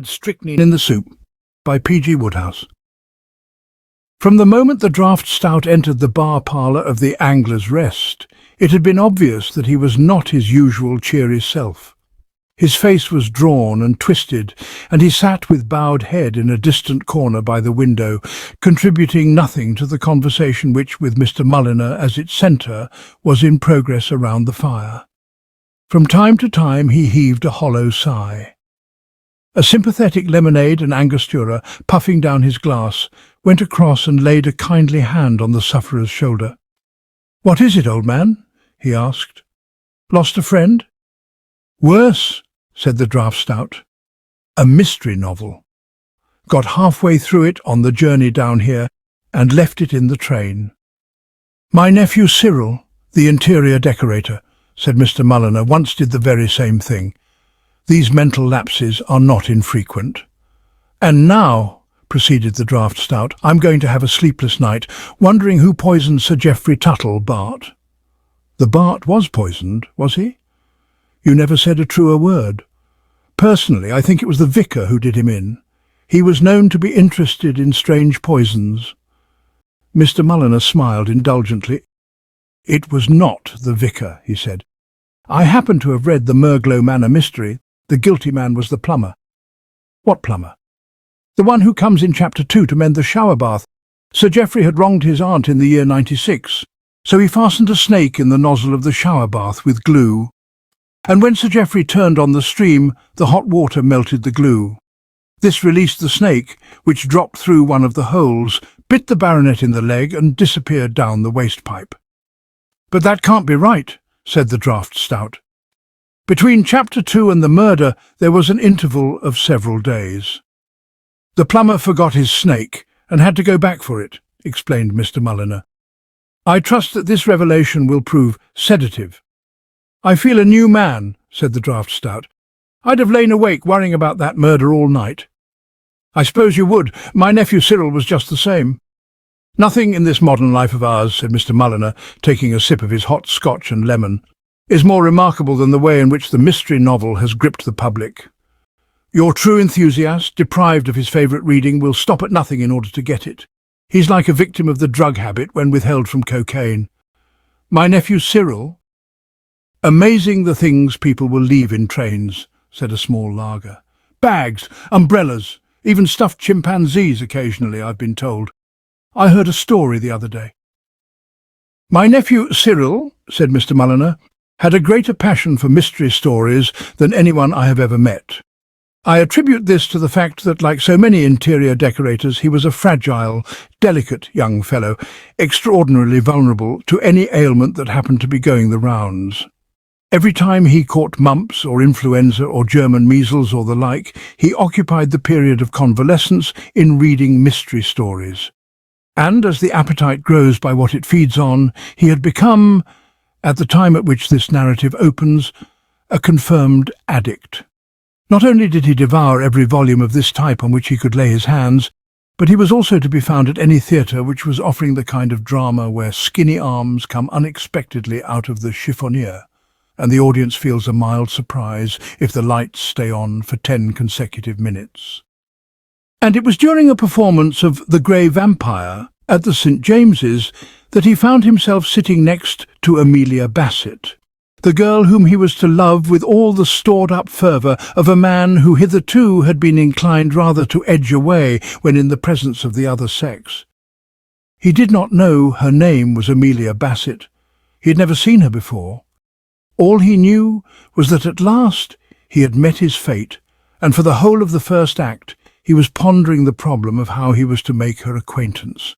Strychnine in the Soup by P.G. Wodehouse. From the moment the draft stout entered the bar parlour of the Angler's Rest, it had been obvious that he was not his usual cheery self. His face was drawn and twisted, and he sat with bowed head in a distant corner by the window, contributing nothing to the conversation which, with Mr. Mulliner as its centre, was in progress around the fire. From time to time he heaved a hollow sigh. A sympathetic lemonade and angostura, puffing down his glass, went across and laid a kindly hand on the sufferer's shoulder. "What is it, old man?" he asked. "Lost a friend?" "Worse," said the draft stout. "A mystery novel. Got halfway through it on the journey down here and left it in the train." "My nephew Cyril, the interior decorator," said Mr. Mulliner, "once did the very same thing. These mental lapses are not infrequent. And now," proceeded the draft stout, "I'm going to have a sleepless night, wondering who poisoned Sir Geoffrey Tuttle, Bart." "The Bart was poisoned, was he? You never said a truer word. Personally, I think it was the vicar who did him in. He was known to be interested in strange poisons." Mr. Mulliner smiled indulgently. "It was not the vicar," he said. "I happen to have read the Merglow Manor mystery. The guilty man was the plumber." "What plumber?" "The one who comes in Chapter 2 to mend the shower bath. Sir Geoffrey had wronged his aunt in the year 96, so he fastened a snake in the nozzle of the shower bath with glue. And when Sir Geoffrey turned on the stream, the hot water melted the glue. This released the snake, which dropped through one of the holes, bit the baronet in the leg and disappeared down the waste pipe." "But that can't be right," said the draft stout. "Between Chapter 2 and the murder there was an interval of several days. The plumber forgot his snake and had to go back for it," explained Mr. Mulliner. "I trust that this revelation will prove sedative." "I feel a new man," said the draft stout. "I'd have lain awake worrying about that murder all night." "I suppose you would. My nephew Cyril was just the same." "Nothing in this modern life of ours," said Mr. Mulliner, taking a sip of his hot scotch and lemon, "is more remarkable than the way in which the mystery novel has gripped the public. Your true enthusiast, deprived of his favourite reading, will stop at nothing in order to get it. He's like a victim of the drug habit when withheld from cocaine. My nephew Cyril—" "Amazing the things people will leave in trains," said a small lager. "Bags, umbrellas, even stuffed chimpanzees occasionally, I've been told. I heard a story the other day." "My nephew Cyril," said Mr. Mulliner, "had a greater passion for mystery stories than anyone I have ever met. I attribute this to the fact that, like so many interior decorators, he was a fragile, delicate young fellow, extraordinarily vulnerable to any ailment that happened to be going the rounds. Every time he caught mumps or influenza or German measles or the like, he occupied the period of convalescence in reading mystery stories. And as the appetite grows by what it feeds on, he had become, at the time at which this narrative opens, a confirmed addict. Not only did he devour every volume of this type on which he could lay his hands, but he was also to be found at any theatre which was offering the kind of drama where skinny arms come unexpectedly out of the chiffonier, and the audience feels a mild surprise if the lights stay on for 10 consecutive minutes. And it was during a performance of The Grey Vampire at the St. James's that he found himself sitting next to Amelia Bassett, the girl whom he was to love with all the stored-up fervour of a man who hitherto had been inclined rather to edge away when in the presence of the other sex. He did not know her name was Amelia Bassett. He had never seen her before. All he knew was that at last he had met his fate, and for the whole of the first act he was pondering the problem of how he was to make her acquaintance.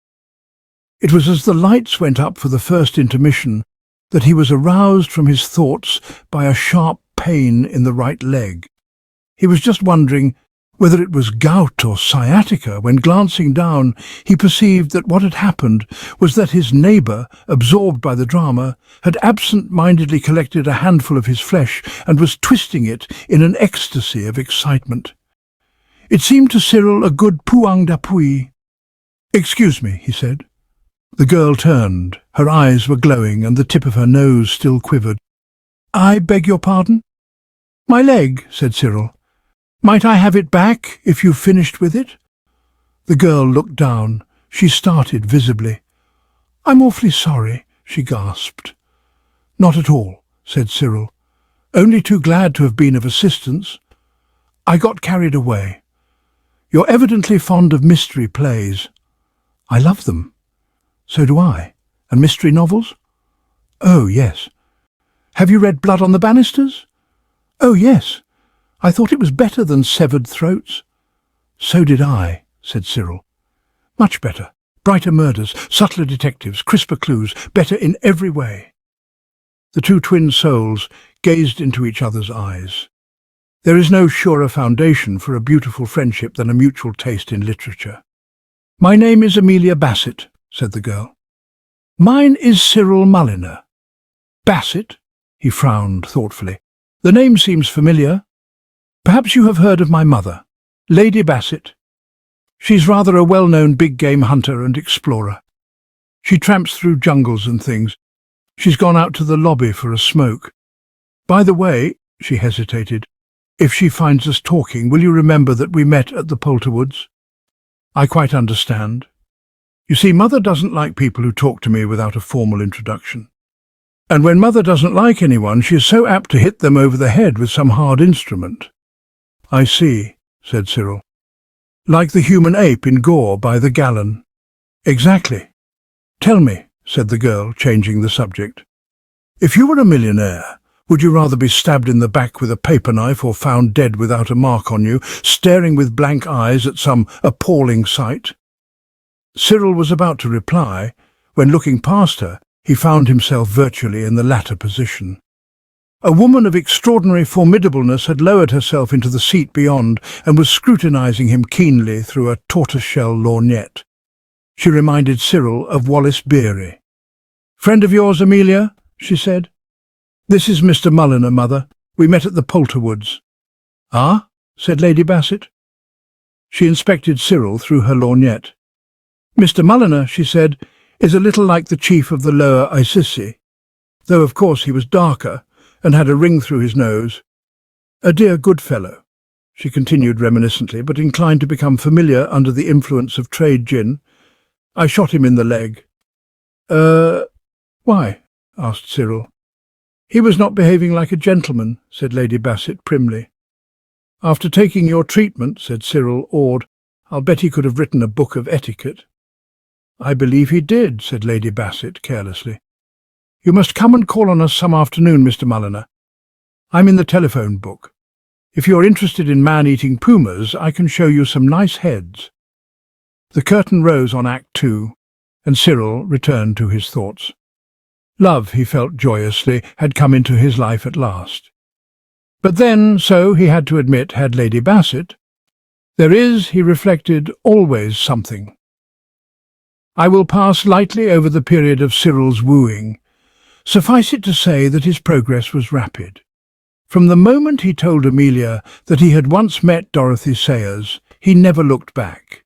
It was as the lights went up for the first intermission that he was aroused from his thoughts by a sharp pain in the right leg. He was just wondering whether it was gout or sciatica when, glancing down, he perceived that what had happened was that his neighbour, absorbed by the drama, had absent-mindedly collected a handful of his flesh and was twisting it in an ecstasy of excitement. It seemed to Cyril a good point d'appui. "Excuse me," he said. The girl turned. Her eyes were glowing and the tip of her nose still quivered. "I beg your pardon?" "My leg," said Cyril. Might I have it back, if you've finished with it? The girl looked down. She started visibly. I'm awfully sorry, she gasped. Not at all, said Cyril. Only too glad to have been of assistance. I got carried away. You're evidently fond of mystery plays. I love them. So do I. And mystery novels? Oh, yes. Have you read Blood on the Banisters? Oh, yes. I thought it was better than Severed Throats. So did I, said Cyril. Much better. Brighter murders, subtler detectives, crisper clues, better in every way. The two twin souls gazed into each other's eyes. There is no surer foundation for a beautiful friendship than a mutual taste in literature. My name is Amelia Bassett, said the girl. Mine is Cyril Mulliner. Bassett? He frowned thoughtfully. The name seems familiar. Perhaps you have heard of my mother, Lady Bassett. She's rather a well-known big-game hunter and explorer. She tramps through jungles and things. She's gone out to the lobby for a smoke. By the way, she hesitated, if she finds us talking, will you remember that we met at the Polterwoods? I quite understand. You see, Mother doesn't like people who talk to me without a formal introduction. And when Mother doesn't like anyone, she is so apt to hit them over the head with some hard instrument. I see, said Cyril. Like the human ape in Gore by the gallon. Exactly. Tell me, said the girl, changing the subject. If you were a millionaire, would you rather be stabbed in the back with a paper knife or found dead without a mark on you, staring with blank eyes at some appalling sight? Cyril was about to reply, when looking past her, he found himself virtually in the latter position. A woman of extraordinary formidableness had lowered herself into the seat beyond and was scrutinizing him keenly through a tortoiseshell lorgnette. She reminded Cyril of Wallace Beery. "Friend of yours, Amelia?" she said. "This is Mr. Mulliner, Mother. We met at the Polterwoods." "Ah?" said Lady Bassett. She inspected Cyril through her lorgnette. "Mr. Mulliner," she said, "is a little like the chief of the Lower Icisi, though of course he was darker and had a ring through his nose. A dear good fellow," she continued reminiscently, but inclined to become familiar under the influence of trade gin. "I shot him in the leg." Why?" asked Cyril. "He was not behaving like a gentleman," said Lady Bassett primly. "After taking your treatment," said Cyril, awed, "I'll bet he could have written a book of etiquette." "I believe he did," said Lady Bassett carelessly. "You must come and call on us some afternoon, Mr. Mulliner. I'm in the telephone book. If you're interested in man-eating pumas, I can show you some nice heads." The curtain rose on Act 2, and Cyril returned to his thoughts. Love, he felt joyously, had come into his life at last. But then, so he had to admit, had Lady Bassett. There is, he reflected, always something. I will pass lightly over the period of Cyril's wooing. Suffice it to say that his progress was rapid. From the moment he told Amelia that he had once met Dorothy Sayers, he never looked back.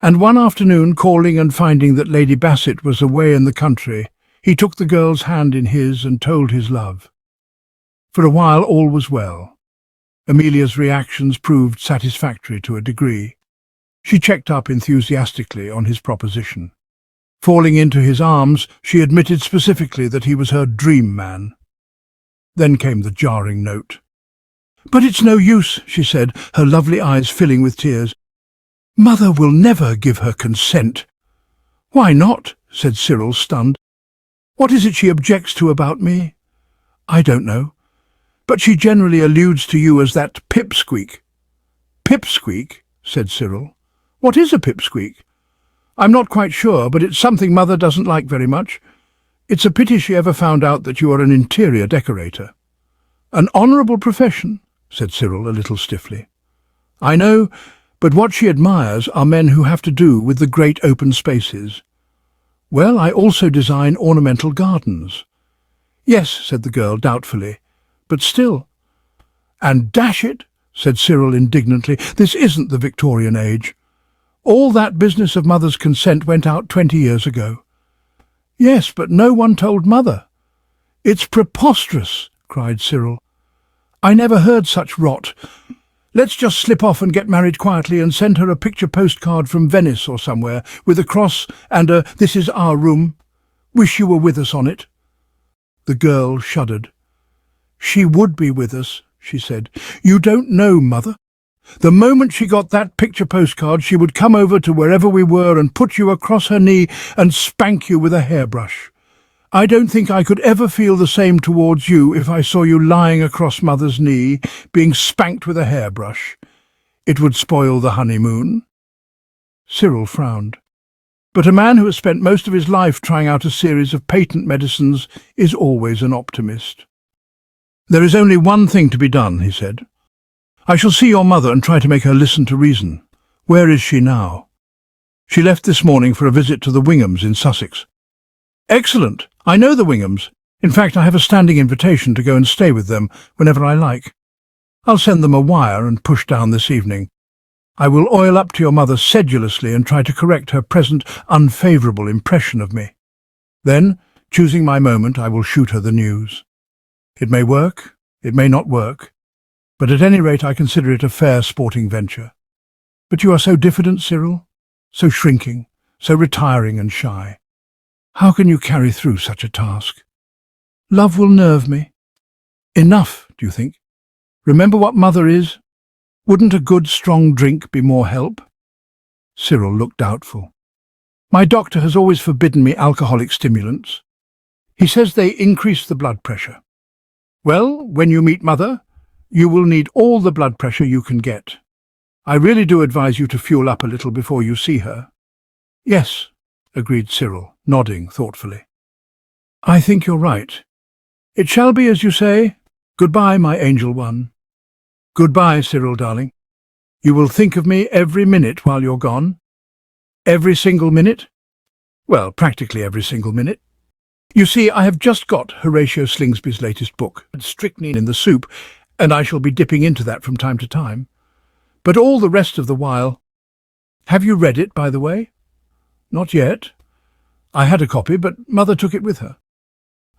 And one afternoon, calling and finding that Lady Bassett was away in the country, he took the girl's hand in his and told his love. For a while all was well. Amelia's reactions proved satisfactory to a degree. She checked up enthusiastically on his proposition. Falling into his arms, she admitted specifically that he was her dream man. Then came the jarring note. "But it's no use," she said, her lovely eyes filling with tears. "Mother will never give her consent." "Why not?" said Cyril, stunned. "What is it she objects to about me?" "I don't know. But she generally alludes to you as that pipsqueak." "Pipsqueak?" said Cyril. "What is a pipsqueak?" "I'm not quite sure, but it's something Mother doesn't like very much. It's a pity she ever found out that you are an interior decorator." "An honourable profession," said Cyril a little stiffly. "I know, but what she admires are men who have to do with the great open spaces." "Well, I also design ornamental gardens." "Yes," said the girl doubtfully, "but still." "And dash it," said Cyril indignantly, "this isn't the Victorian age. All that business of Mother's consent went out 20 years ago." "Yes, but no one told Mother." "It's preposterous," cried Cyril. "I never heard such rot. Let's just slip off and get married quietly and send her a picture postcard from Venice or somewhere, with a cross and a 'This is our room. Wish you were with us' on it." The girl shuddered. "She would be with us," she said. "You don't know, Mother. The moment she got that picture postcard, she would come over to wherever we were and put you across her knee and spank you with a hairbrush. I don't think I could ever feel the same towards you if I saw you lying across Mother's knee, being spanked with a hairbrush. It would spoil the honeymoon." Cyril frowned. But a man who has spent most of his life trying out a series of patent medicines is always an optimist. "There is only one thing to be done," he said. "I shall see your mother and try to make her listen to reason. Where is she now?" "She left this morning for a visit to the Winghams in Sussex." "Excellent. I know the Winghams. In fact, I have a standing invitation to go and stay with them whenever I like. I'll send them a wire and push down this evening. I will oil up to your mother sedulously and try to correct her present unfavourable impression of me. Then, choosing my moment, I will shoot her the news. It may work, it may not work, but at any rate I consider it a fair sporting venture. But you are so diffident, Cyril, so shrinking, so retiring and shy. How can you carry through such a task? Love will nerve me. Enough, do you think? Remember what Mother is. Wouldn't a good strong drink be more help?" Cyril looked doubtful. "My doctor has always forbidden me alcoholic stimulants. He says they increase the blood pressure." "Well, when you meet Mother, you will need all the blood pressure you can get. I really do advise you to fuel up a little before you see her." "Yes," agreed Cyril, nodding thoughtfully. "I think you're right. It shall be as you say. Goodbye, my angel one." "Goodbye, Cyril, darling. You will think of me every minute while you're gone?" "Every single minute?" "Well, practically every single minute. You see, I have just got Horatio Slingsby's latest book, Strychnine in the Soup, and I shall be dipping into that from time to time. But all the rest of the while— Have you read it, by the way?" "Not yet. I had a copy, but Mother took it with her."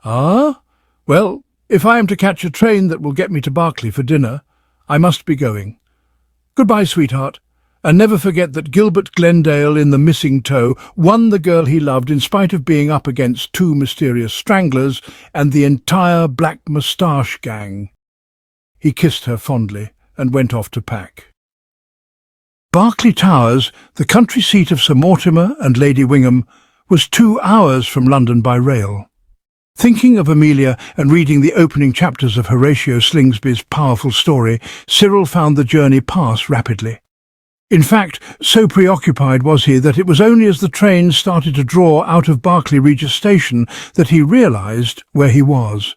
"Ah? Well, if I am to catch a train that will get me to Barkley for dinner, I must be going. Goodbye, sweetheart, and never forget that Gilbert Glendale in The Missing Toe won the girl he loved in spite of being up against two mysterious stranglers and the entire Black Moustache gang." He kissed her fondly and went off to pack. Barkley Towers, the country seat of Sir Mortimer and Lady Wingham, was 2 hours from London by rail. Thinking of Amelia and reading the opening chapters of Horatio Slingsby's powerful story, Cyril found the journey pass rapidly. In fact, so preoccupied was he that it was only as the train started to draw out of Barkley Regis Station that he realised where he was.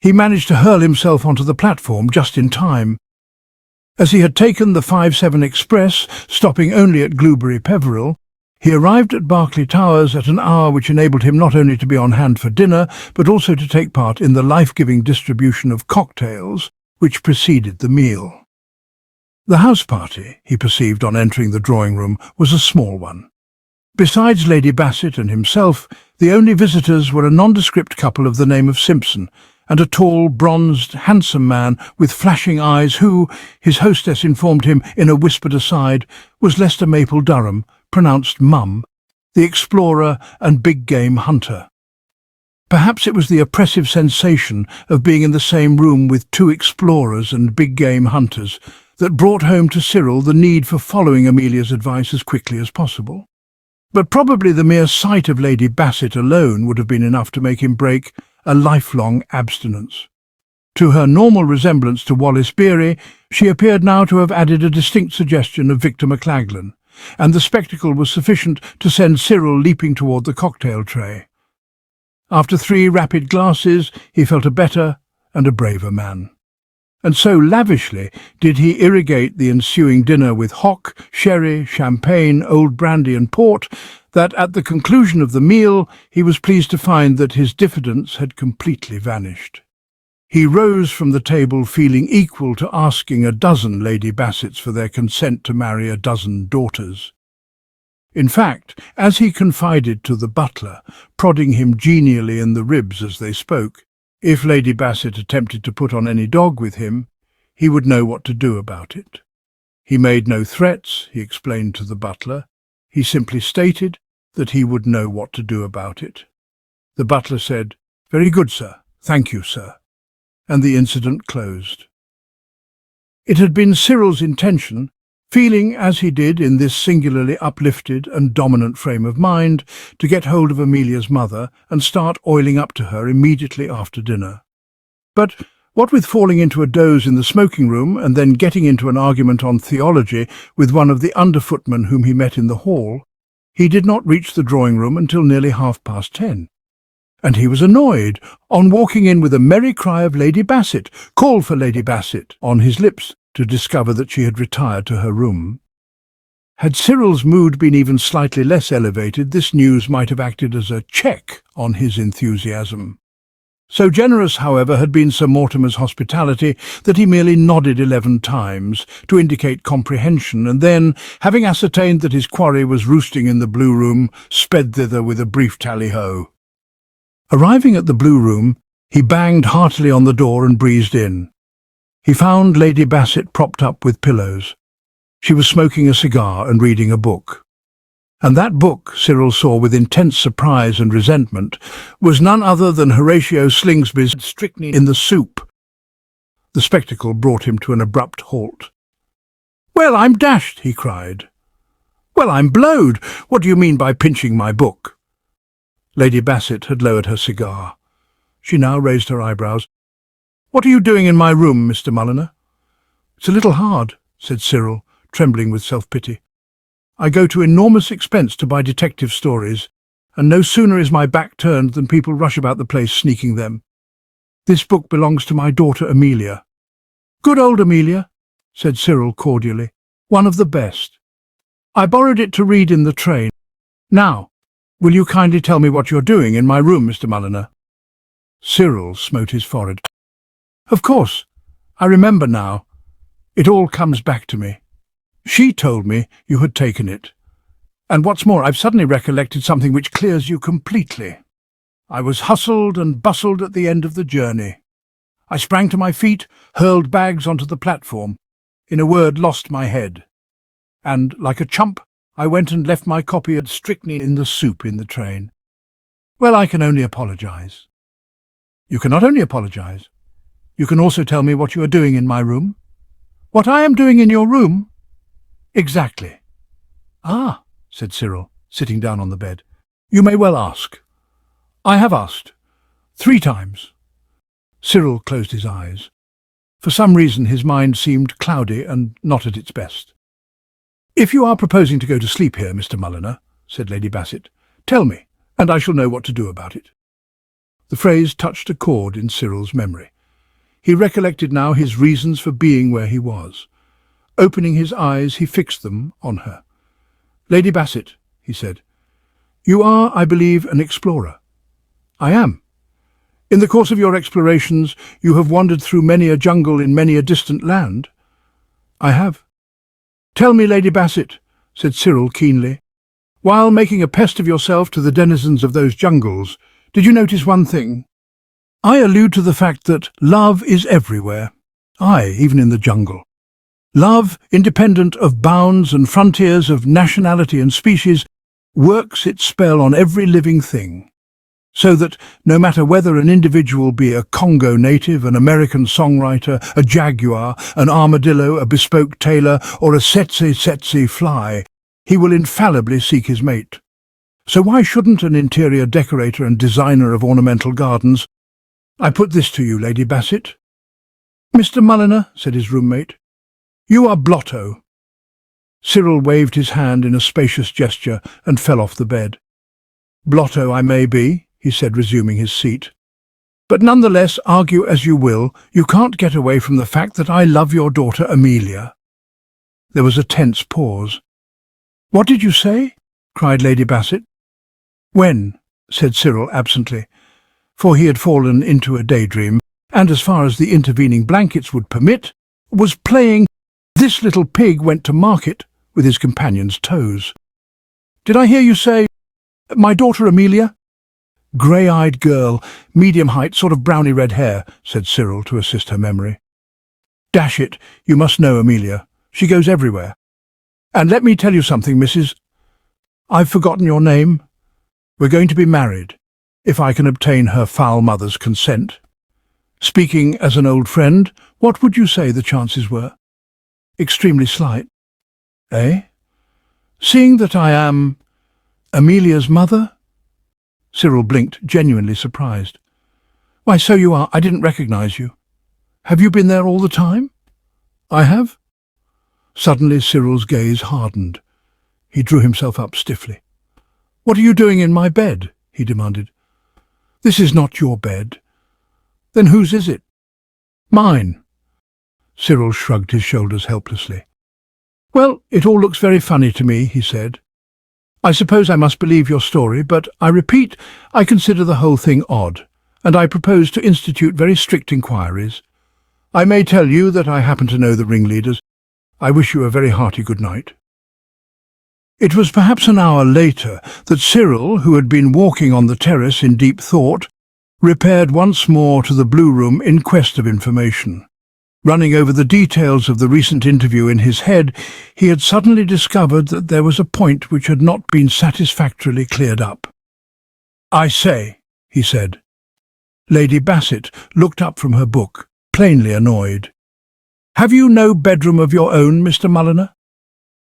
He managed to hurl himself onto the platform just in time. As he had taken the 5-7 express, stopping only at Glewbury Peveril, he arrived at Barkley Towers at an hour which enabled him not only to be on hand for dinner, but also to take part in the life-giving distribution of cocktails which preceded the meal. The house party, he perceived on entering the drawing-room, was a small one. Besides Lady Bassett and himself, the only visitors were a nondescript couple of the name of Simpson, and a tall, bronzed, handsome man with flashing eyes who, his hostess informed him in a whispered aside, was Lester Maple Durham, pronounced Mum, the explorer and big-game hunter. Perhaps it was the oppressive sensation of being in the same room with two explorers and big-game hunters that brought home to Cyril the need for following Amelia's advice as quickly as possible. But probably the mere sight of Lady Bassett alone would have been enough to make him break a lifelong abstinence. To her normal resemblance to Wallace Beery, she appeared now to have added a distinct suggestion of Victor McLaglen, and the spectacle was sufficient to send Cyril leaping toward the cocktail tray. After 3 rapid glasses, he felt a better and a braver man. And so lavishly did he irrigate the ensuing dinner with hock, sherry, champagne, old brandy and port, that at the conclusion of the meal he was pleased to find that his diffidence had completely vanished. He rose from the table feeling equal to asking a dozen Lady Bassetts for their consent to marry a dozen daughters. In fact, as he confided to the butler, prodding him genially in the ribs as they spoke, if Lady Bassett attempted to put on any dog with him, he would know what to do about it. He made no threats, he explained to the butler. He simply stated that he would know what to do about it. The butler said, "Very good, sir. Thank you, sir." And the incident closed. It had been Cyril's intention, feeling as he did in this singularly uplifted and dominant frame of mind, to get hold of Amelia's mother and start oiling up to her immediately after dinner. But what with falling into a doze in the smoking room and then getting into an argument on theology with one of the underfootmen whom he met in the hall, he did not reach the drawing room until nearly 10:30. And he was annoyed, on walking in with a merry cry of Lady Bassett, "Call for Lady Bassett," on his lips, to discover that she had retired to her room. Had Cyril's mood been even slightly less elevated, this news might have acted as a check on his enthusiasm. So generous, however, had been Sir Mortimer's hospitality that he merely nodded 11 times to indicate comprehension, and then, having ascertained that his quarry was roosting in the Blue Room, sped thither with a brief tally-ho. Arriving at the Blue Room, he banged heartily on the door and breezed in. He found Lady Bassett propped up with pillows. She was smoking a cigar and reading a book. And that book, Cyril saw with intense surprise and resentment, was none other than Horatio Slingsby's Strychnine in the Soup. The spectacle brought him to an abrupt halt. "Well, I'm dashed!" he cried. "Well, I'm blowed! What do you mean by pinching my book?" Lady Bassett had lowered her cigar. She now raised her eyebrows. "What are you doing in my room, Mr. Mulliner?" "It's a little hard," said Cyril, trembling with self-pity. "I go to enormous expense to buy detective stories, and no sooner is my back turned than people rush about the place sneaking them. This book belongs to my daughter Amelia." "Good old Amelia," said Cyril cordially. "One of the best. I borrowed it to read in the train. Now, will you kindly tell me what you're doing in my room, Mr. Mulliner?" Cyril smote his forehead. "Of course. I remember now. It all comes back to me. She told me you had taken it. And what's more, I've suddenly recollected something which clears you completely. I was hustled and bustled at the end of the journey. I sprang to my feet, hurled bags onto the platform, in a word, lost my head. And, like a chump, I went and left my copy of Strychnine in the Soup in the train. Well, I can only apologize." "You can not only apologize, you can also tell me what you are doing in my room." "What I am doing in your room?" "Exactly." "Ah," said Cyril, sitting down on the bed. "You may well ask. I have asked. 3 times. Cyril closed his eyes. For some reason his mind seemed cloudy and not at its best. "If you are proposing to go to sleep here, Mr. Mulliner," said Lady Bassett, "tell me, and I shall know what to do about it." The phrase touched a chord in Cyril's memory. He recollected now his reasons for being where he was. Opening his eyes, he fixed them on her. "Lady Bassett," he said, "you are, I believe, an explorer." "I am." "In the course of your explorations, you have wandered through many a jungle in many a distant land?" "I have." "Tell me, Lady Bassett," said Cyril keenly, "while making a pest of yourself to the denizens of those jungles, did you notice one thing? I allude to the fact that love is everywhere. Aye, even in the jungle. Love, independent of bounds and frontiers of nationality and species, works its spell on every living thing, so that no matter whether an individual be a Congo native, an American songwriter, a jaguar, an armadillo, a bespoke tailor, or a tsetse fly, he will infallibly seek his mate. So why shouldn't an interior decorator and designer of ornamental gardens? I put this to you, Lady Bassett." "Mr. Mulliner," said his roommate, "you are blotto." Cyril waved his hand in a spacious gesture and fell off the bed. "Blotto I may be," he said, resuming his seat. "But nonetheless, argue as you will, you can't get away from the fact that I love your daughter Amelia." There was a tense pause. "What did you say?" cried Lady Bassett. "When," said Cyril absently, for he had fallen into a daydream, and as far as the intervening blankets would permit, was playing "This Little Pig Went to Market" with his companion's toes. "Did I hear you say, my daughter Amelia?" "Grey-eyed girl, medium height, sort of browny red hair," said Cyril to assist her memory. "Dash it, you must know Amelia. She goes everywhere. And let me tell you something, Mrs. I've forgotten your name. We're going to be married, if I can obtain her foul mother's consent. Speaking as an old friend, what would you say the chances were? Extremely slight. Eh? Seeing that I am Amelia's mother? Cyril blinked, genuinely surprised. Why, so you are. I didn't recognize you. Have you been there all the time? I have. Suddenly Cyril's gaze hardened. He drew himself up stiffly. What are you doing in my bed? He demanded. This is not your bed. Then whose is it? Mine. Cyril shrugged his shoulders helplessly. Well, it all looks very funny to me, he said. I suppose I must believe your story, but I repeat, I consider the whole thing odd, and I propose to institute very strict inquiries. I may tell you that I happen to know the ringleaders. I wish you a very hearty good night. It was perhaps an hour later that Cyril, who had been walking on the terrace in deep thought, repaired once more to the Blue Room in quest of information. Running over the details of the recent interview in his head, he had suddenly discovered that there was a point which had not been satisfactorily cleared up. I say, he said. Lady Bassett looked up from her book, plainly annoyed. Have you no bedroom of your own, Mr. Mulliner?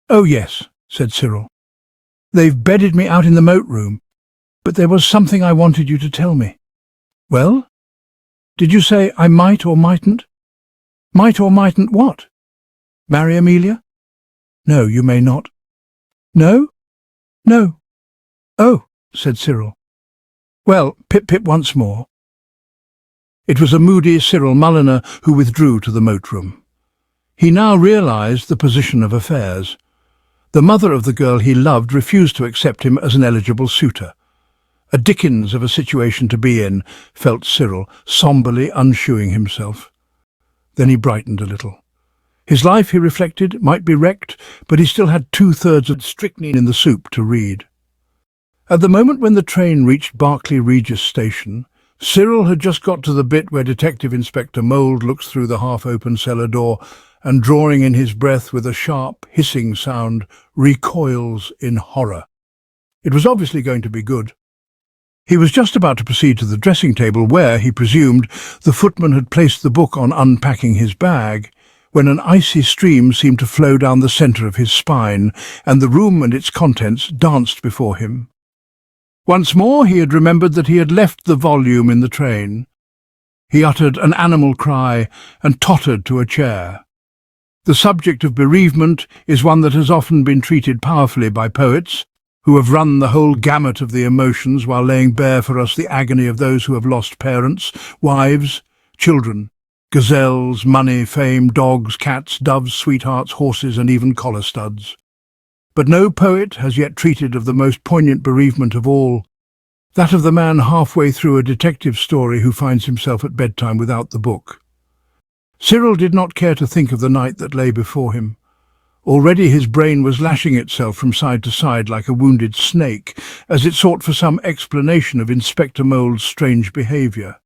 Oh, yes, said Cyril. They've bedded me out in the moat room, but there was something I wanted you to tell me. Well? Did you say I might or mightn't? Might or mightn't what? Marry Amelia? No, you may not. No? No. Oh, said Cyril. Well, pip-pip once more. It was a moody Cyril Mulliner who withdrew to the moat room. He now realized the position of affairs. The mother of the girl he loved refused to accept him as an eligible suitor. A Dickens of a situation to be in, felt Cyril, somberly unshoeing himself. Then he brightened a little. His life, he reflected, might be wrecked, but he still had 2/3 of strychnine in the soup to read. At the moment when the train reached Barkley Regis station, Cyril had just got to the bit where Detective Inspector Mould looks through the half-open cellar door and, drawing in his breath with a sharp, hissing sound, recoils in horror. It was obviously going to be good. He was just about to proceed to the dressing table where, he presumed, the footman had placed the book on unpacking his bag, when an icy stream seemed to flow down the centre of his spine, and the room and its contents danced before him. Once more he had remembered that he had left the volume in the train. He uttered an animal cry and tottered to a chair. The subject of bereavement is one that has often been treated powerfully by poets, who have run the whole gamut of the emotions while laying bare for us the agony of those who have lost parents, wives, children, gazelles, money, fame, dogs, cats, doves, sweethearts, horses, and even collar studs. But no poet has yet treated of the most poignant bereavement of all, that of the man halfway through a detective story who finds himself at bedtime without the book. Cyril did not care to think of the night that lay before him. Already his brain was lashing itself from side to side like a wounded snake as it sought for some explanation of Inspector Mould's strange behaviour.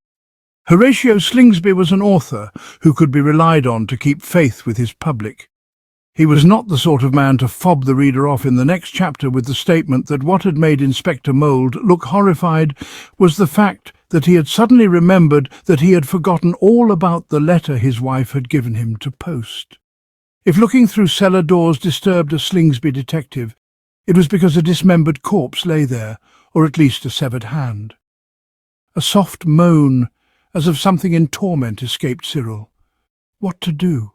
Horatio Slingsby was an author who could be relied on to keep faith with his public. He was not the sort of man to fob the reader off in the next chapter with the statement that what had made Inspector Mould look horrified was the fact that he had suddenly remembered that he had forgotten all about the letter his wife had given him to post. If looking through cellar doors disturbed a Slingsby detective, it was because a dismembered corpse lay there, or at least a severed hand. A soft moan, as of something in torment, escaped Cyril. What to do?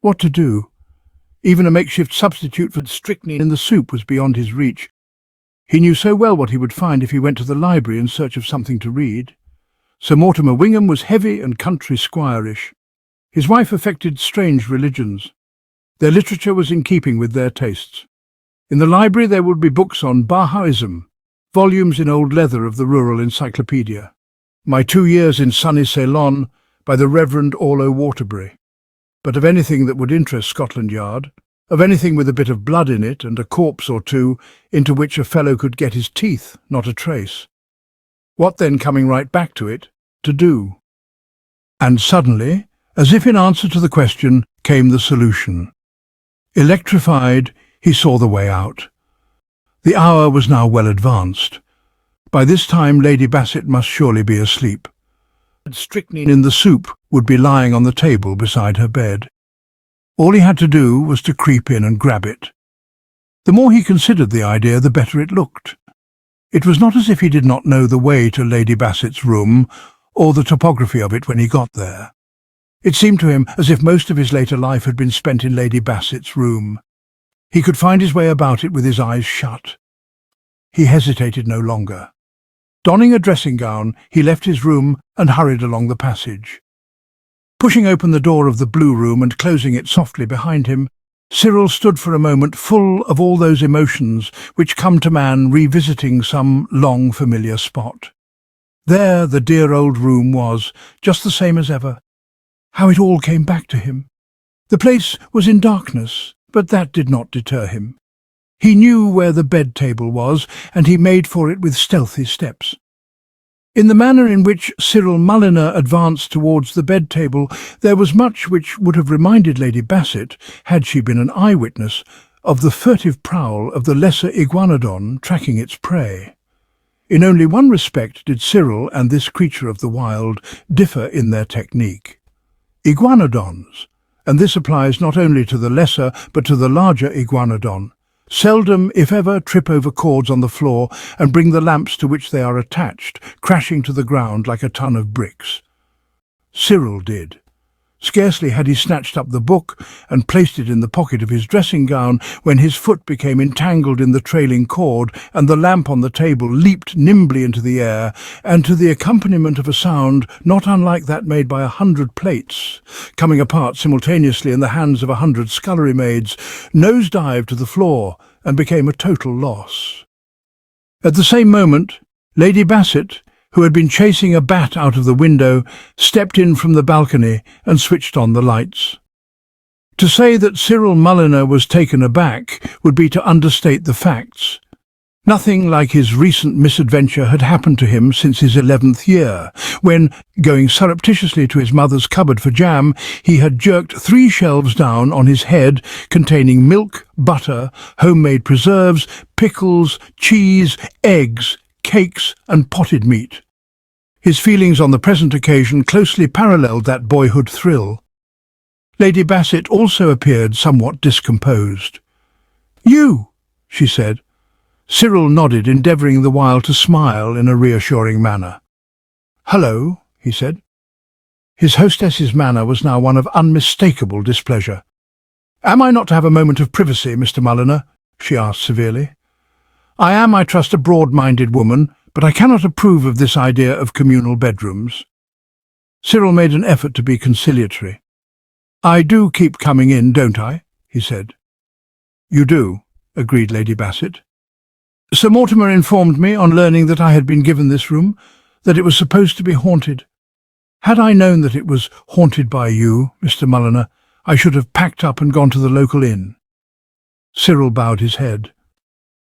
What to do? Even a makeshift substitute for strychnine in the soup was beyond his reach. He knew so well what he would find if he went to the library in search of something to read. Sir Mortimer Wingham was heavy and country squire-ish. His wife affected strange religions. Their literature was in keeping with their tastes. In the library there would be books on Bahaism, volumes in old leather of the Rural Encyclopedia, My 2 Years in Sunny Ceylon by the Reverend Orlo Waterbury. But of anything that would interest Scotland Yard, of anything with a bit of blood in it and a corpse or two into which a fellow could get his teeth, not a trace. What then, coming right back to it, to do? And suddenly, as if in answer to the question, came the solution. Electrified, he saw the way out. The hour was now well advanced. By this time Lady Bassett must surely be asleep. Strychnine in the soup would be lying on the table beside her bed. All he had to do was to creep in and grab it. The more he considered the idea, the better it looked. It was not as if he did not know the way to Lady Bassett's room, or the topography of it when he got there. It seemed to him as if most of his later life had been spent in Lady Bassett's room. He could find his way about it with his eyes shut. He hesitated no longer. Donning a dressing gown, he left his room and hurried along the passage. Pushing open the door of the blue room and closing it softly behind him, Cyril stood for a moment full of all those emotions which come to man revisiting some long familiar spot. There the dear old room was, just the same as ever. How it all came back to him. The place was in darkness, but that did not deter him. He knew where the bed table was, and he made for it with stealthy steps. In the manner in which Cyril Mulliner advanced towards the bed table, there was much which would have reminded Lady Bassett, had she been an eyewitness, of the furtive prowl of the lesser iguanodon tracking its prey. In only one respect did Cyril and this creature of the wild differ in their technique. Iguanodons, and this applies not only to the lesser but to the larger iguanodon, seldom, if ever, trip over cords on the floor and bring the lamps to which they are attached crashing to the ground like a ton of bricks. Cyril did. Scarcely had he snatched up the book and placed it in the pocket of his dressing gown when his foot became entangled in the trailing cord and the lamp on the table leaped nimbly into the air, and to the accompaniment of a sound not unlike that made by 100 plates, coming apart simultaneously in the hands of 100 scullery maids, nosedived to the floor and became a total loss. At the same moment, Lady Bassett, who had been chasing a bat out of the window, stepped in from the balcony and switched on the lights. To say that Cyril Mulliner was taken aback would be to understate the facts. Nothing like his recent misadventure had happened to him since his 11th year, when, going surreptitiously to his mother's cupboard for jam, he had jerked 3 shelves down on his head containing milk, butter, homemade preserves, pickles, cheese, eggs, cakes and potted meat. His feelings on the present occasion closely paralleled that boyhood thrill. Lady Bassett also appeared somewhat discomposed. "You," she said. Cyril nodded, endeavouring the while to smile in a reassuring manner. "Hello," he said. His hostess's manner was now one of unmistakable displeasure. "Am I not to have a moment of privacy, Mr. Mulliner?" she asked severely. "I am, I trust, a broad-minded woman, but I cannot approve of this idea of communal bedrooms." Cyril made an effort to be conciliatory. "I do keep coming in, don't I?" he said. "You do," agreed Lady Bassett. "Sir Mortimer informed me, on learning that I had been given this room, that it was supposed to be haunted. Had I known that it was haunted by you, Mr. Mulliner, I should have packed up and gone to the local inn." Cyril bowed his head.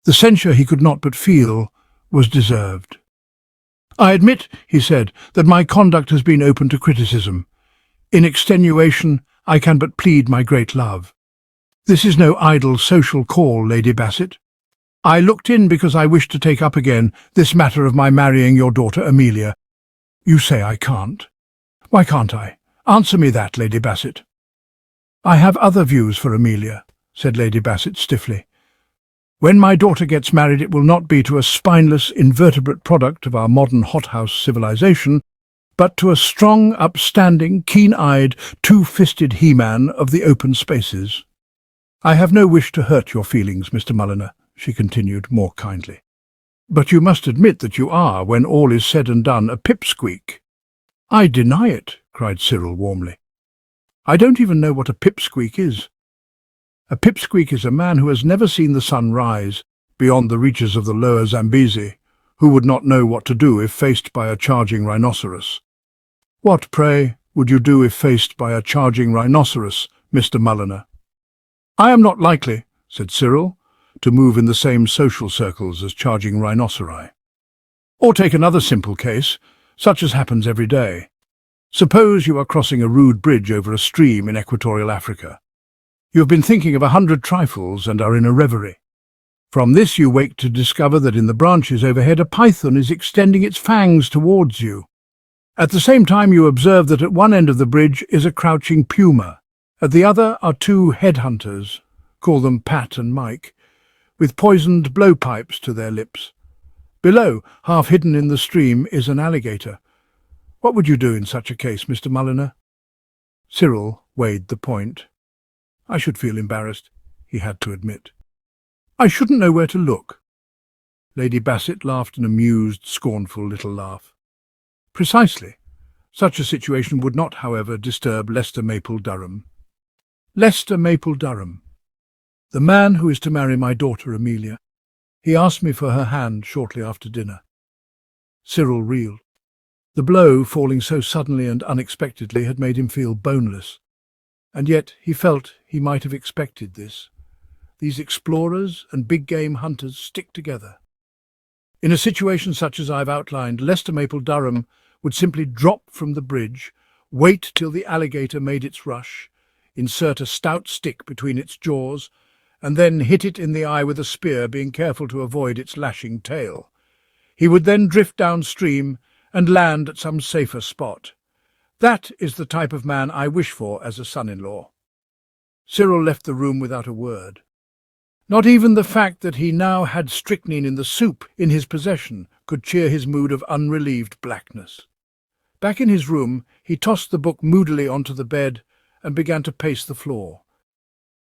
The censure he could not but feel was deserved. "I admit," he said, "that my conduct has been open to criticism. In extenuation, I can but plead my great love. This is no idle social call, Lady Bassett. I looked in because I wished to take up again this matter of my marrying your daughter Amelia. You say I can't. Why can't I? Answer me that, Lady Bassett." "I have other views for Amelia," said Lady Bassett stiffly. "When my daughter gets married, it will not be to a spineless, invertebrate product of our modern hothouse civilization, but to a strong, upstanding, keen-eyed, two-fisted he-man of the open spaces. I have no wish to hurt your feelings, Mr. Mulliner," she continued more kindly. "But you must admit that you are, when all is said and done, a pipsqueak." "I deny it," cried Cyril warmly. "I don't even know what a pipsqueak is. A pipsqueak is a man who has never seen the sun rise beyond the reaches of the lower Zambezi, who would not know what to do if faced by a charging rhinoceros." "What, pray, would you do if faced by a charging rhinoceros, Mr. Mulliner?" "I am not likely," said Cyril, "to move in the same social circles as charging rhinoceri. Or take another simple case, such as happens every day. Suppose you are crossing a rude bridge over a stream in equatorial Africa. You have been thinking of 100 trifles and are in a reverie. From this you wake to discover that in the branches overhead a python is extending its fangs towards you. At the same time you observe that at one end of the bridge is a crouching puma. At the other are two headhunters, call them Pat and Mike, with poisoned blowpipes to their lips. Below, half hidden in the stream, is an alligator. What would you do in such a case, Mr. Mulliner? Cyril weighed the point. I should feel embarrassed, he had to admit. I shouldn't know where to look. Lady Bassett laughed an amused, scornful little laugh. Precisely. Such a situation would not, however, disturb Lester Maple Durham. Lester Maple Durham. The man who is to marry my daughter Amelia. He asked me for her hand shortly after dinner. Cyril reeled. The blow, falling so suddenly and unexpectedly, had made him feel boneless. And yet he felt he might have expected this. These explorers and big-game hunters stick together. In a situation such as I've outlined, Lester Maple Durham would simply drop from the bridge, wait till the alligator made its rush, insert a stout stick between its jaws, and then hit it in the eye with a spear, being careful to avoid its lashing tail. He would then drift downstream and land at some safer spot. That is the type of man I wish for as a son-in-law. Cyril left the room without a word. Not even the fact that he now had strychnine in the soup in his possession could cheer his mood of unrelieved blackness. Back in his room, he tossed the book moodily onto the bed and began to pace the floor.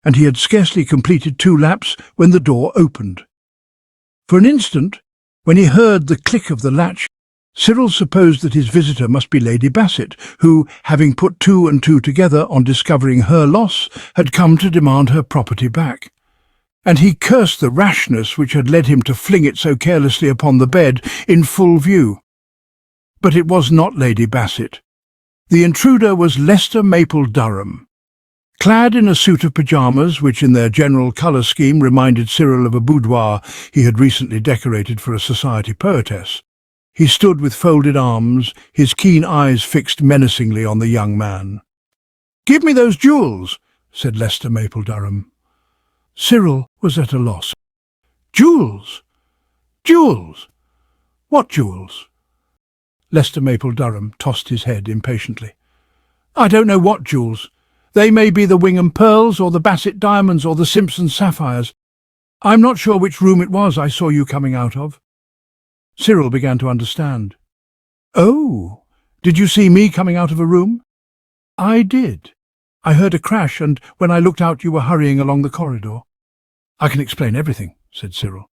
And he had scarcely completed 2 laps when the door opened. For an instant, when he heard the click of the latch, Cyril supposed that his visitor must be Lady Bassett, who, having put 2 and 2 together on discovering her loss, had come to demand her property back. And he cursed the rashness which had led him to fling it so carelessly upon the bed in full view. But it was not Lady Bassett. The intruder was Lester Maple Durham. Clad in a suit of pyjamas, which in their general colour scheme reminded Cyril of a boudoir he had recently decorated for a society poetess, he stood with folded arms, his keen eyes fixed menacingly on the young man. "Give me those jewels," said Lester Maple Durham. Cyril was at a loss. "Jewels? Jewels? What jewels?" Lester Maple Durham tossed his head impatiently. "I don't know what jewels. They may be the Wingham pearls or the Bassett diamonds or the Simpson sapphires. I'm not sure which room it was I saw you coming out of." Cyril began to understand. "Oh, did you see me coming out of a room?" "I did. I heard a crash, and when I looked out you were hurrying along the corridor." "I can explain everything," said Cyril.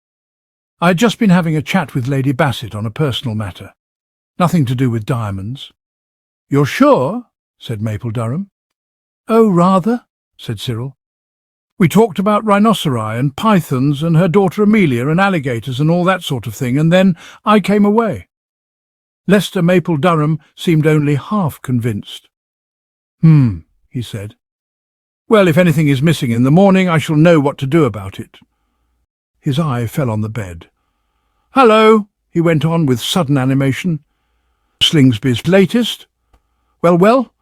"I had just been having a chat with Lady Bassett on a personal matter. Nothing to do with diamonds." "You're sure?" said Maple Durham. "Oh, rather," said Cyril. "We talked about rhinoceri and pythons and her daughter Amelia and alligators and all that sort of thing, and then I came away." Lester Maple Durham seemed only half convinced. He said. "Well, if anything is missing in the morning, I shall know what to do about it." His eye fell on the bed. "Hello," he went on with sudden animation. "Slingsby's latest? Well,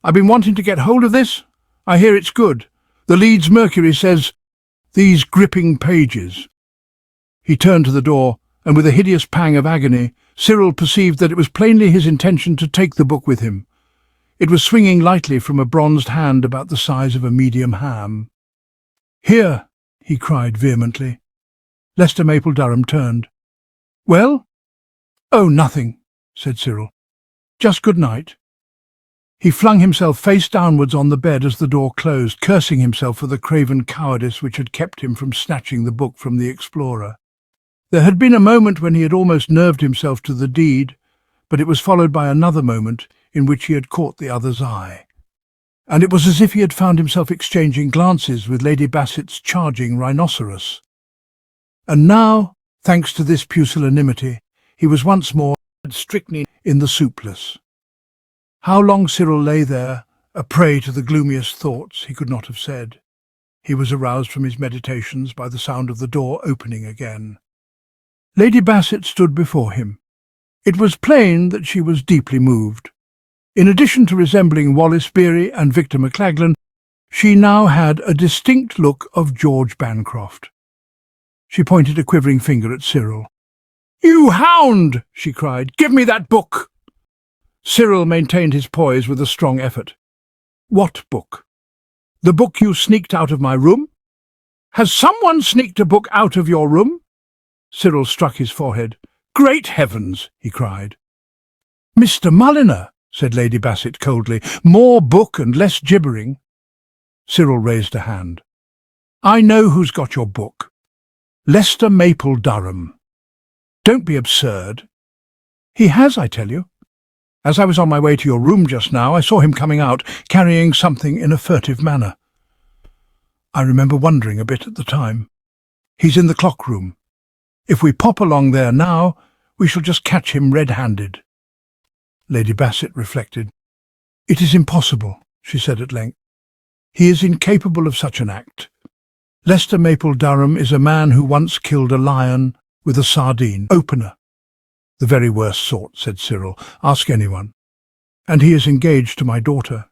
I've been wanting to get hold of this. I hear it's good. The Leeds Mercury says, 'These gripping pages.'" He turned to the door, and with a hideous pang of agony, Cyril perceived that it was plainly his intention to take the book with him. It was swinging lightly from a bronzed hand about the size of a medium ham. "Here," he cried vehemently. Lester Maple Durham turned. "Well?" "Oh, nothing," said Cyril. "Just good night." He flung himself face downwards on the bed as the door closed, cursing himself for the craven cowardice which had kept him from snatching the book from the explorer. There had been a moment when he had almost nerved himself to the deed, but it was followed by another moment in which he had caught the other's eye. And it was as if he had found himself exchanging glances with Lady Bassett's charging rhinoceros. And now, thanks to this pusillanimity, he was once more strychnine in the soupless. How long Cyril lay there, a prey to the gloomiest thoughts, he could not have said. He was aroused from his meditations by the sound of the door opening again. Lady Bassett stood before him. It was plain that she was deeply moved. In addition to resembling Wallace Beery and Victor McLaglen, She now had a distinct look of George Bancroft. She pointed a quivering finger at Cyril. "You hound!" she cried. "Give me that book!" Cyril maintained his poise with a strong effort. "What book? The book you sneaked out of my room? Has someone sneaked a book out of your room?" Cyril struck his forehead. "Great heavens!" he cried. "Mr. Mulliner," said Lady Bassett coldly, "more book and less gibbering." Cyril raised a hand. "I know who's got your book. Lester Maple Durham. Don't be absurd." "He has, I tell you. As I was on my way to your room just now, I saw him coming out, carrying something in a furtive manner. I remember wondering a bit at the time. He's in the clock room. If we pop along there now, we shall just catch him red-handed." Lady Bassett reflected. "It is impossible," she said at length. "He is incapable of such an act. Lester Maple Durham is a man who once killed a lion with a sardine opener." "The very worst sort," said Cyril. "Ask anyone. And he is engaged to my daughter."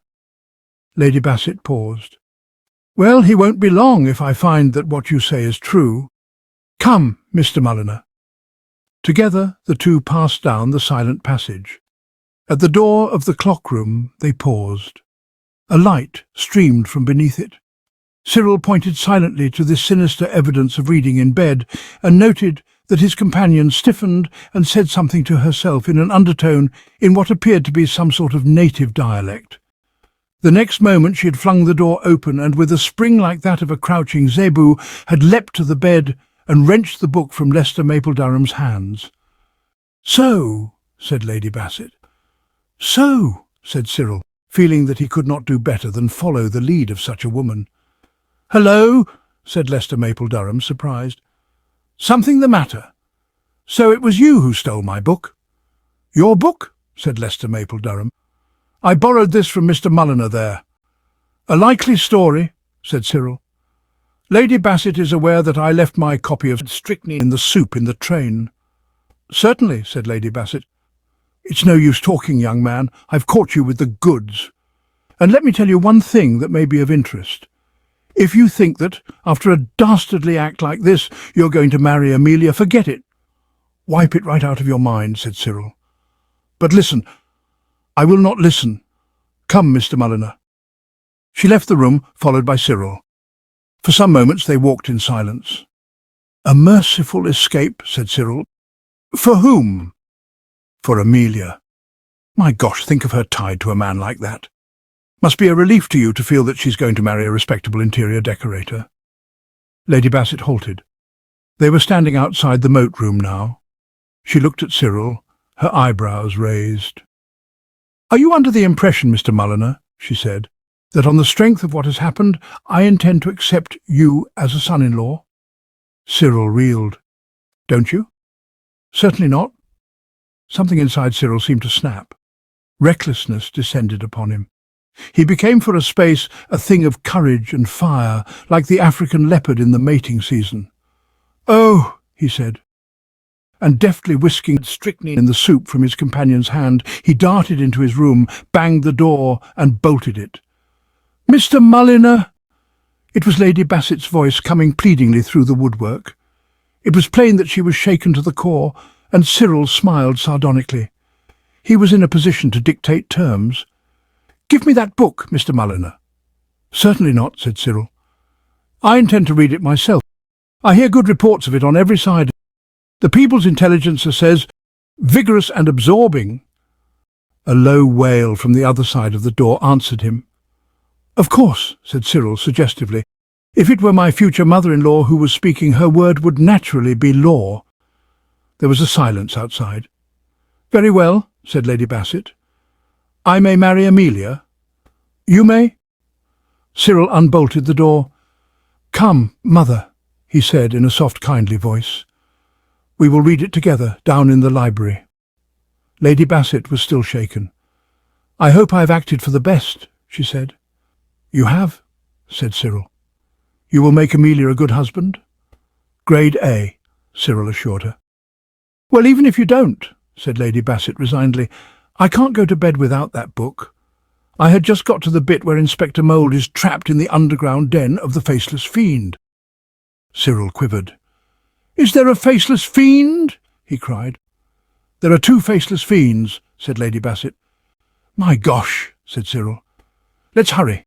Lady Bassett paused. "Well, he won't be long if I find that what you say is true. Come, Mr. Mulliner." Together the two passed down the silent passage. At the door of the clock room they paused. A light streamed from beneath it. Cyril pointed silently to this sinister evidence of reading in bed, and noted that his companion stiffened and said something to herself in an undertone in what appeared to be some sort of native dialect. The next moment she had flung the door open and, with a spring like that of a crouching zebu, had leapt to the bed and wrenched the book from Lester Maple Durham's hands. "So," said Lady Bassett. "So," said Cyril, feeling that he could not do better than follow the lead of such a woman. "Hello," said Lester Maple Durham, surprised. "Something the matter? So it was you who stole my book?" "Your book?" said Lester Maple Durham. "I borrowed this from Mr. Mulliner there." "A likely story," said Cyril. "Lady Bassett is aware that I left my copy of Strychnine in the soup in the train." "Certainly," said Lady Bassett. "It's no use talking, young man. I've caught you with the goods. And let me tell you one thing that may be of interest. If you think that, after a dastardly act like this, you're going to marry Amelia, forget it. Wipe it right out of your mind," said Cyril. "But listen." "I will not listen. Come, Mr. Mulliner." She left the room, followed by Cyril. For some moments they walked in silence. "A merciful escape," said Cyril. "For whom?" "For Amelia. My gosh, think of her tied to a man like that. Must be a relief to you to feel that she's going to marry a respectable interior decorator." Lady Bassett halted. They were standing outside the moat room now. She looked at Cyril, her eyebrows raised. "Are you under the impression, Mr. Mulliner," she said, "that on the strength of what has happened, I intend to accept you as a son-in-law?" Cyril reeled. "Don't you?" "Certainly not." Something inside Cyril seemed to snap. Recklessness descended upon him. He became for a space a thing of courage and fire, like the African leopard in the mating season. "Oh," he said. And deftly whisking strychnine in the soup from his companion's hand, he darted into his room, banged the door, and bolted it. "Mr. Mulliner!" It was Lady Bassett's voice coming pleadingly through the woodwork. It was plain that she was shaken to the core, and Cyril smiled sardonically. He was in a position to dictate terms. "Give me that book, Mr. Mulliner." "Certainly not," said Cyril. "I intend to read it myself. I hear good reports of it on every side. The People's Intelligencer says, vigorous and absorbing." A low wail from the other side of the door answered him. "Of course," said Cyril suggestively. "If it were my future mother-in-law who was speaking, her word would naturally be law." There was a silence outside. "Very well," said Lady Bassett. "I may marry Amelia?" "You may." Cyril unbolted the door. "Come, mother," he said in a soft, kindly voice. "We will read it together down in the library." Lady Bassett was still shaken. "I hope I have acted for the best," she said. "You have," said Cyril. "You will make Amelia a good husband?" "Grade A," Cyril assured her. "Well, even if you don't," said Lady Bassett resignedly, "I can't go to bed without that book. I had just got to the bit where Inspector Mould is trapped in the underground den of the Faceless Fiend. Cyril quivered. "Is there a Faceless Fiend?" he cried. "There are 2 Faceless Fiends," said Lady Bassett. "My gosh," said Cyril. "Let's hurry."